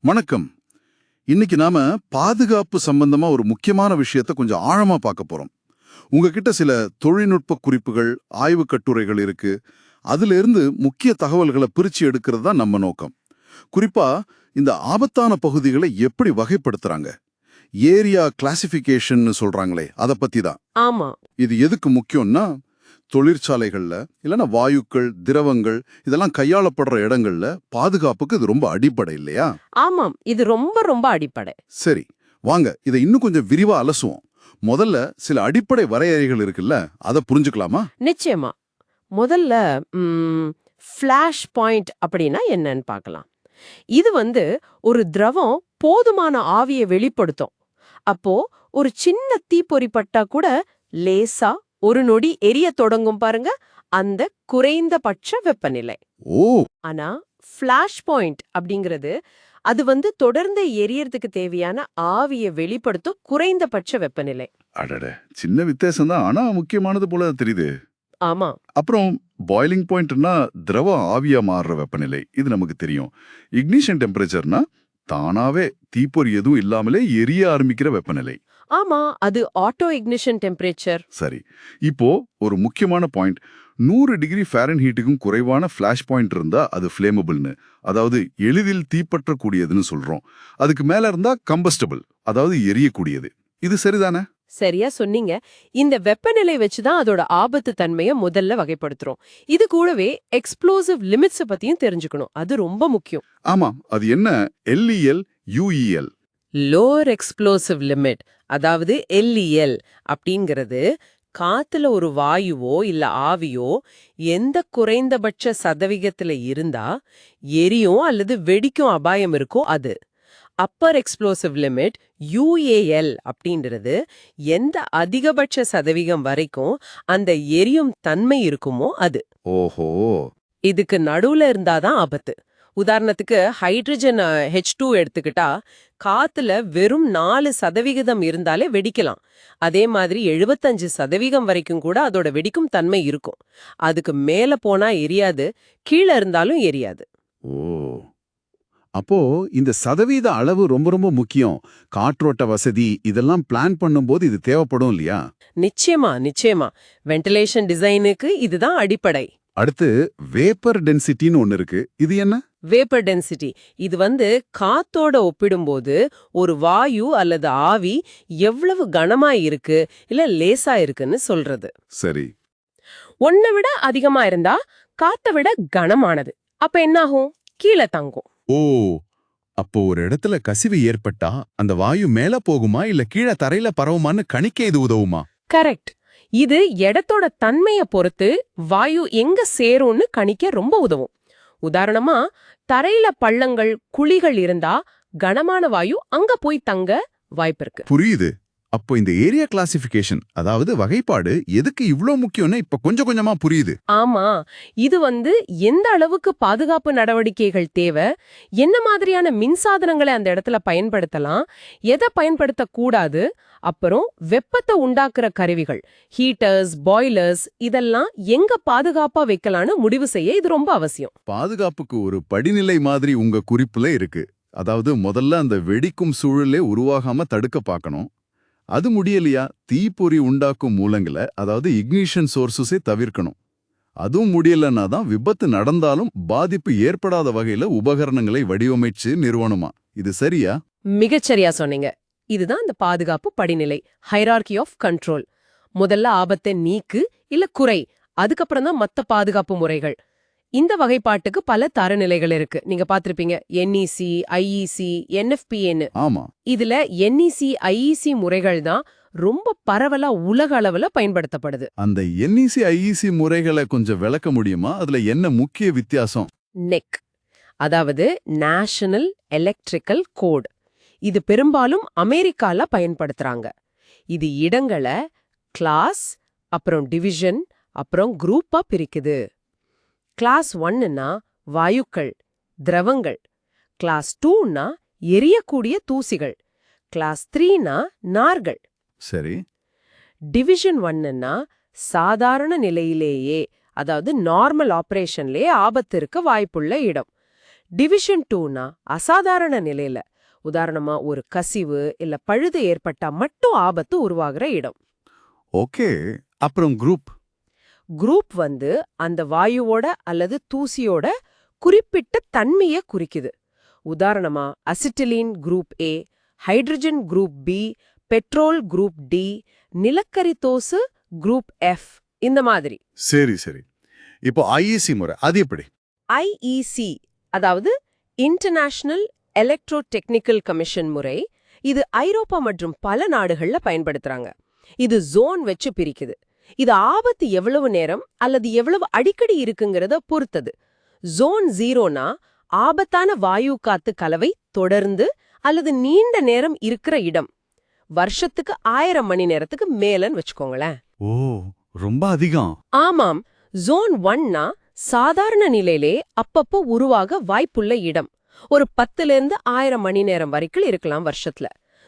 வணக்கம். இன்னைக்கு நாம பாதுகாப்பு சம்பந்தமா ஒரு முக்கியமான விஷயத்த கொஞ்சம் ஆழமா பார்க்க போறோம். உங்ககிட்ட சில தொழில்நுட்ப குறிப்புகள், ஆய்வு கட்டுரைகள் இருக்கு. அதுல இருந்து முக்கிய தகவல்களை பிரிச்சு எடுக்கிறது தான் நம்ம நோக்கம். குறிப்பா இந்த ஆபத்தான பகுதிகளை எப்படி வகைப்படுத்துறாங்க, ஏரியா கிளாசிஃபிகேஷன் சொல்றாங்களே அத பத்தி தான். ஆமா. இது எதுக்கு முக்கியம்னா, தொழிற்சாலைகள்ல இல்லைன்னா வாயுக்கள், திரவங்கள் இதெல்லாம் கையாளப்படுற இடங்கள்ல பாதுகாப்புக்கு இது ரொம்ப அடிப்படை இல்லையா? ஆமாம். இது ரொம்ப ரொம்ப அடிப்படை. சரி, வாங்க இதை இன்னும் கொஞ்சம் விரிவா அலசுவோம். முதல்ல சில அடிப்படை வரையறைகள் இருக்குல்ல, அதை புரிஞ்சுக்கலாமா? நிச்சயமா. முதல்ல ஃபிளாஷ் பாயிண்ட் அப்படின்னா என்னன்னு பார்க்கலாம். இது ஒரு திரவம் போதுமான ஆவியை வெளிப்படுத்தும். அப்போ ஒரு சின்ன தீப்பொறி பட்டா கூட லேசா ஒரு நொடி எரிய தொடங்கும் பாருங்க, அந்த குறைந்தபட்ச வெப்பநிலை. ஓ, ஆனா ஃபிளாஷ் பாயிண்ட் அப்படிங்கிறது அது தொடர்ந்து எரியறதுக்கு தேவையான ஆவியை வெளிப்படுத்தும் குறைந்தபட்ச வெப்பநிலை. அடட, சின்ன வித்தியாசம் தான், ஆனா முக்கியமானது போல தெரியுது. ஆமா. அப்புறம் பாய்லிங் பாயிண்ட்னா திரவம் ஆவியா மாறுற வெப்பநிலை, இது நமக்கு தெரியும். இக்னிஷன் டெம்பரேச்சர்னா தானாவே தீப்பொறி எதுவும் இல்லாமலே எரிய ஆரம்பிக்கிற வெப்பநிலை. ஆமா, அது ஆட்டோ இக்னிஷன் டெம்பரேச்சர். சரி, இப்போ ஒரு முக்கியமான பாயிண்ட், 100 டிகிரி ஃபாரன்ஹீட்டுக்கும் குறைவான ஃபிளாஷ் பாயிண்ட் இருந்தா அது ஃபிளேமபிள்னு, அதாவது எளிதில் தீப்பற்றக்கூடியதுன்னு சொல்றோம். அதுக்கு மேல இருந்தா கம்பஸ்டபிள், அதாவது எரியக்கூடியது. இது சரிதானே? சரியா சொன்னீங்க. இந்த வெப்பநிலை வச்சுதான் அதோட ஆபத்து தன்மையை முதல்ல வகைப்படுத்துறோம். இது கூடவே எக்ஸ்ப்ளோசிவ் லிமிட்ஸ பத்தியும் தெரிஞ்சுக்கணும். அது ரொம்ப முக்கியம். ஆமா, அது என்ன? LEL, UEL. Lower explosive limit, அதாவது LEL அப்படிங்கிறது காத்துல ஒரு வாயுவோ இல்ல ஆவியோ எந்த குறைந்தபட்ச சதவிகிதத்துல இருந்தா எரியும் அல்லது வெடிக்கும் அபாயம் இருக்கோ அது. அப்பர் எக்ஸ்ப்ளோசிவ் லிமிட் UAL அப்படின்றது எந்த அதிகபட்ச சதவிகிதம் வரைக்கும் அந்த எரியும் தன்மை இருக்குமோ அது. ஓஹோ. இதுக்கு நடுவுல இருந்தாதான் ஆபத்து. உதாரணத்துக்கு ஹைட்ரஜன் H2 எடுத்துக்கிட்டா காத்துல வெறும் 4% இருந்தாலே வெடிக்கலாம். அதே மாதிரி 75% வரைக்கும் கூட அதோட வெடிக்கும் தன்மை இருக்கும். அதுக்கு மேல போனா எரியாது, கீழே இருந்தாலும் எரியாது. ஓ, அப்போ இந்த சதவீத அளவு ரொம்ப ரொம்ப முக்கியம். காற்றோட்ட வசதி இதெல்லாம் பிளான் பண்ணும்போது இது தேவைப்படும் இல்லையா? நிச்சயமா நிச்சயமா. வென்டிலேஷன் டிசைனுக்கு இதுதான் அடிப்படை. அடுத்து வேப்பர் டென்சிட்டின்னு ஒன்னு இருக்கு. இது என்ன? வேப்பர் டென்சிட்டி இது காத்தோட ஒப்பிடும்போது ஒரு வாயு அல்லது ஆவி எவ்வளவு கனமா இருக்கு இல்ல லேசா இருக்குன்னு சொல்றது. சரி. ஒன்னை விட அதிகமா இருந்தா காத்தை விட கனமானது. அப்ப என்னாகும்? கீழே தங்கும். ஓ, அப்போ ஒரு இடத்துல கசிவு ஏற்பட்டா அந்த வாயு மேல போகுமா இல்ல கீழே தரையில பரவுமான்னு கணிக்க இது உதவுமா? கரெக்ட். இது இடத்தோட தன்மைய பொறுத்து வாயு எங்க சேரும்னு கணிக்க ரொம்ப உதவும். உதாரணமா, தரையில பள்ளங்கள், குழிகள் இருந்தா கனமான வாயு அங்க போய் தங்க வாய்ப்பிருக்கு. புரியுது. அப்போ இந்த ஏரியா கிளாசிபிகேஷன், அதாவது வகைப்பாடு எதுக்கு இவ்ளோ முக்கியம்னு இப்ப கொஞ்சம் கொஞ்சமா புரியுது. ஆமா, இது எந்த அளவுக்கு பாதுகாப்பு நடவடிக்கைகள் தேவை, என்ன மாதிரியான மின்சாதனங்களை அந்த இடத்துல பயன்படுத்தலாம், எதை பயன்படுத்த கூடாது, அப்புறம் வெப்பத்தை உண்டாக்குற கருவிகள், ஹீட்டர்ஸ், பாய்லர்ஸ் இதெல்லாம் எங்க பாதுகாப்பா வைக்கலான்னு முடிவு செய்ய இது ரொம்ப அவசியம். பாதுகாப்புக்கு ஒரு படிநிலை மாதிரி உங்க குறிப்புல இருக்கு. அதாவது முதல்ல அந்த வெடிக்கும் சூழலே உருவாகாம தடுக்க பார்க்கணும். அது முடியலையா, தீப்பொறி உண்டாக்கும் மூலங்களை, அதாவது இக்னிஷன் சோர்சஸே தவிர்க்கணும். அதுவும் முடியலன்னா தான் விபத்து நடந்தாலும் பாதிப்பு ஏற்படாத வகையில உபகரணங்களை வடிவமைச்சு நிறுவனமா. இது சரியா? மிகச்சரியா சொன்னீங்க. இதுதான் இந்த பாதுகாப்பு படிநிலை, ஹைரார்கி ஆஃப் கண்ட்ரோல். முதல்ல ஆபத்தை நீக்கு இல்ல குறை, அதுக்கப்புறம் தான் மத்த பாதுகாப்பு முறைகள். இந்த வகைப்பாட்டுக்கு பல தரநிலைகள் இருக்கு. நீங்க பாத்திருப்பீங்க, NEC, IEC, NFPA. ஆமா. இதுல NEC, IEC முறைகள் தான் ரொம்ப பரவலா உலக அளவுல பயன்படுத்தப்படுது. அந்த NEC, IEC முறைகளை கொஞ்சம் விளக்க முடியுமா? அதுல என்ன முக்கிய வித்தியாசம்? NEC, அதாவது நேஷனல் எலக்ட்ரிக்கல் கோட். இது பெரும்பாலும் அமெரிக்கால பயன்படுத்துறாங்க. இது இடங்களை கிளாஸ், அப்புறம் டிவிஷன், அப்புறம் குரூப்பா பிரிக்குது. கிளாஸ் 1ன்னா வாயுக்கள், திரவங்கள். கிளாஸ் 2ன்னா எரியக்கூடிய தூசிகள். கிளாஸ் 3ன்னா நார்கள். சரி. டிவிஷன் 1ன்னா சாதாரண நிலையிலேயே, அதாவது நார்மல் ஆபரேஷன்லயே ஆபத்து இருக்க வாய்ப்புள்ள இடம். டிவிஷன் 2னா அசாதாரண நிலையில, உதாரணமா ஒரு கசிவு இல்ல பழுது ஏற்பட்டா மட்டும் ஆபத்து உருவாகிற இடம். ஓகே, அப்புறம் குரூப். குரூப் வந்து அந்த வாயுவோட அல்லது தூசியோட குறிப்பிட்ட தன்மையை குறிக்குது. உதாரணமா acetylene group A, hydrogen group B, petrol group D, நிலக்கரி தோசு குரூப் எஃப், இந்த மாதிரி. சரி சரி. இப்போ ஐஇசி முறை அது எப்படி? ஐஇசி அதாவது இன்டர்நேஷனல் எலக்ட்ரோ டெக்னிக்கல் கமிஷன் முறை, இது ஐரோப்பா மற்றும் பல நாடுகள்ல பயன்படுத்துறாங்க. இது ஜோன் வச்சு பிரிக்குது. இது ஆபத்து எவ்வளவு நேரம் அல்லது எவ்வளவு அடிக்கடி இருக்குங்கிறத பொறுத்தது. ஜோன் 0னா ஆபத்தான வாயு காத்து கலவை தொடர்ந்து அல்லது நீண்ட நேரம் இருக்கிற இடம். வருஷத்துக்கு 1000 மணி நேரத்துக்கு மேலன்னு வச்சுக்கோங்களேன். ஓ, ரொம்ப அதிகம். ஆமாம். ஜோன் 1னா சாதாரண நிலையிலே அப்பப்போ உருவாக வாய்ப்புள்ள இடம். ஒரு 10லேருந்து 1000 மணி நேரம் வரைக்கும் இருக்கலாம் வருஷத்துல.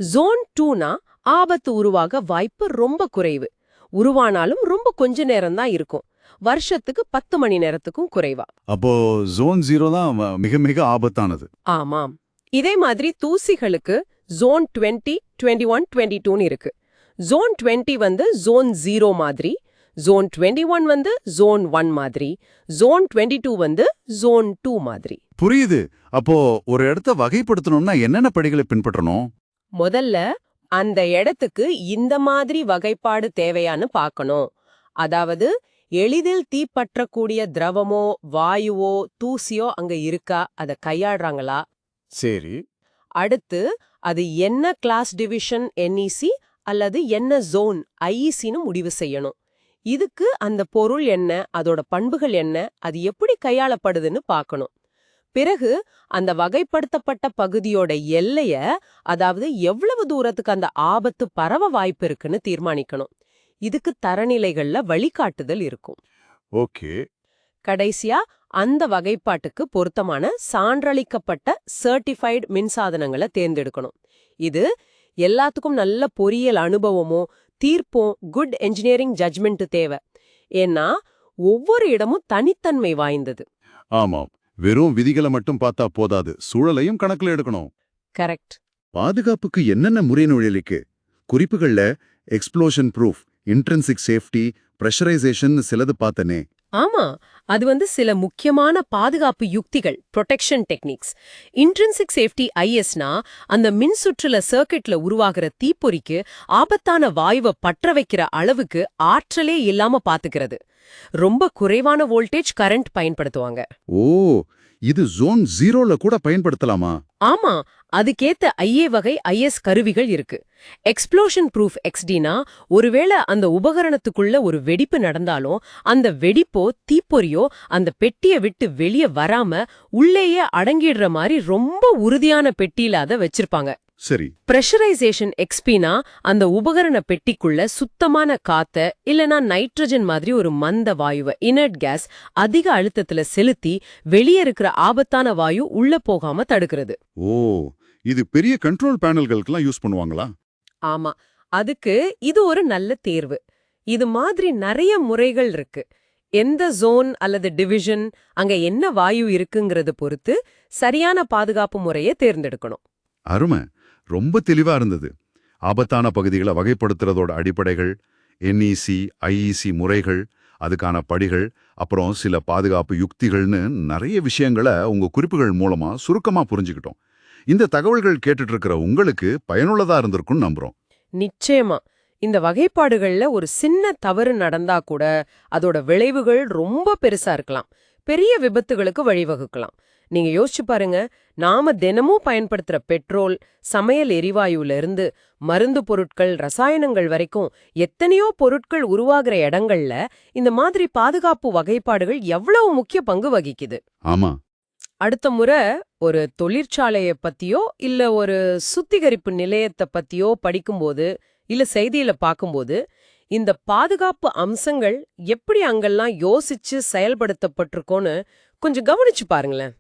ஜோன் 2னா ஆபத்து உருவாக வாய்ப்பு ரொம்ப குறைவு. உருவானாலும் ரொம்ப கொஞ்ச நேரம் தான் இருக்கும். வருஷத்துக்கு 10 மணி நேரத்துக்கும் குறைவா. அப்போ ஜோன் 0 தான் மிக மிக ஆபத்தானது. ஆமாம். இதே மாதிரி தூசிகளுக்கு ஜோன் 20, 21, 22ன்னு இருக்கு. ஜோன் 20 வந்து ஜோன் 0 மாதிரி, ஜோன் 21 வந்து ஜோன் 1 மாதிரி, ஜோன் 22 வந்து ஜோன் 2 மாதிரி. புரியுது. அப்போ ஒரு இடத்த வகைப்படுத்தணும்னா என்னென்ன படிகளை பின்பற்றணும்? முதல்ல அந்த இடத்துக்கு இந்த மாதிரி வகைப்பாடு தேவையான்னு பார்க்கணும். அதாவது எளிதில் தீப்பற்றக்கூடிய திரவமோ வாயுவோ தூசியோ அங்க இருக்கா, அதை கையாடுறாங்களா? சரி. அடுத்து அது என்ன கிளாஸ் டிவிஷன் என்இசி அல்லது என்ன ஜோன் ஐஇசின்னு முடிவு செய்யணும். இதுக்கு அந்த பொருள் என்ன, அதோட பண்புகள் என்ன, அது எப்படி கையாளப்படுதுன்னு பார்க்கணும். பிறகு அந்த வகைப்படுத்தப்பட்ட பகுதியோட எல்லைய, அதாவது எவ்வளவு தூரத்துக்கு அந்த ஆபத்து பரவ வாய்ப்பு இருக்குன்னு தீர்மானிக்கணும். இதுக்கு தரநிலைகள்ல வழிகாட்டுதல் இருக்கும். ஓகே. கடைசியா அந்த வகைப்பாட்டுக்கு பொருத்தமான சான்றளிக்கப்பட்ட சர்டிஃபைடு மின்சாதனங்களை தேர்ந்தெடுக்கணும். இது எல்லாத்துக்கும் நல்ல பொறியியல் அனுபவமோ தீர்ப்பும் குட் என்ஜினியரிங் ஜட்ஜ்மெண்ட் தேவை. ஏன்னா ஒவ்வொரு இடமும் தனித்தன்மை வாய்ந்தது. ஆமாம். வெறும் விதிகளை மட்டும் பார்த்தா போதாது, சூழலையும் கணக்குல எடுக்கணும். கரெக்ட். பாதுகாப்புக்கு என்னென்ன முறைநூலிக்கு குறிப்புகள்ல எக்ஸ்ப்ளோஷன் ப்ரூஃப், இன்ட்ரின்சிக் சேஃப்டி, பிரஷரைசேஷன் சிலது பார்த்தனே. ஆமா, அது வந்து சில முக்கியமான பாதுகாப்பு யுக்திகள், ப்ரொடெக்ஷன் டெக்னிக்ஸ். இன்ட்ரின்சிக் சேஃப்டி ஐஎஸ்னா அந்த மின்சுற்றுல சர்க்கிட்ல உருவாகிற தீப்பொறிக்கு ஆபத்தான வாயுவை பற்ற வைக்கிற அளவுக்கு ஆற்றலே இல்லாம பாத்துக்கிறது. ரொம்ப குறைவான வோல்டேஜ் கரண்ட் பயன்படுத்துவாங்க. ஓ, இது ஜோன் 0ல கூட பயன்படுத்தலாமா? ஆமா, அதுக்கேத்த ஐஏ வகை ஐஎஸ் கருவிகள் இருக்கு. எக்ஸ்ப்ளோஷன் ப்ரூஃப் எக்ஸ்டினா ஒருவேளை அந்த உபகரணத்துக்குள்ள ஒரு வெடிப்பு நடந்தாலும் அந்த வெடிப்போ தீப்பொறியோ அந்த பெட்டியை விட்டு வெளியே வராம உள்ளேயே அடங்கிடுற மாதிரி ரொம்ப உறுதியான பெட்டியில அதை வச்சிருப்பாங்க. சரி. பிரஷரைசேஷன் எக்ஸ்பினா அந்த உபகரண பெட்டிக்குள்ள சுத்தமான காத்த இல்லனா நைட்ரஜன் மாதிரி ஒரு மந்த வாயுவை, இனர்ட் கேஸ், அதிக அழுத்தத்துல செலுத்தி வெளியே இருக்கிற ஆபத்தான வாயு உள்ள போகாம தடுக்கிறது. ஓ, இது பெரிய கண்ட்ரோல் பேனல்களுக்கெல்லாம் யூஸ் பண்ணுவாங்களா? ஆமா, அதுக்கு இது ஒரு நல்ல தேர்வு. இது மாதிரி நிறைய முறைகள் இருக்கு. எந்த ஜோன் அல்லது டிவிஷன், அங்க என்ன வாயு இருக்குங்கிறத பொறுத்து சரியான பாதுகாப்பு முறையை தேர்ந்தெடுக்கணும். அருமை. ரொம்ப தெளிவா இருந்தது. ஆபத்தான பகுதிகளை வகைப்படுத்துறதோட அடிப்படைகள், என்இசி, ஐஇசி முறைகள், அதுக்கான படிகள், அப்புறம் சில பாதுகாப்பு யுக்திகள்னு நிறைய விஷயங்களை உங்க குறிப்புகள் மூலமா சுருக்கமா புரிஞ்சுக்கிட்டோம். இந்த தகவல்கள் கேட்டுட்டு இருக்கிற உங்களுக்கு பயனுள்ளதா இருந்திருக்கும்னு நம்புறோம். நிச்சயமா. இந்த வகைப்பாடுகள்ல ஒரு சின்ன தவறு நடந்தா கூட அதோட விளைவுகள் ரொம்ப பெருசா இருக்கலாம். பெரிய விபத்துகளுக்கு வழிவகுக்கலாம். நீங்க யோசிச்சு பாருங்க, நாம தினமும் பயன்படுத்துற பெட்ரோல், சமையல் எரிவாயுல இருந்து மருந்து பொருட்கள், ரசாயனங்கள் வரைக்கும் எத்தனையோ பொருட்கள் உருவாகிற இடங்கள்ல இந்த மாதிரி பாதுகாப்பு வகைப்பாடுகள் எவ்வளவு முக்கிய பங்கு வகிக்குது. ஆமா. அடுத்த முறை ஒரு தொழிற்சாலையை பத்தியோ இல்ல ஒரு சுத்திகரிப்பு நிலையத்தை பத்தியோ படிக்கும்போது இல்ல செய்தியில பார்க்கும்போது இந்த பாதுகாப்பு அம்சங்கள் எப்படி அங்கெல்லாம் யோசிச்சு செயல்படுத்தப்பட்டிருக்கோன்னு கொஞ்சம் கவனிச்சு பாருங்களேன்.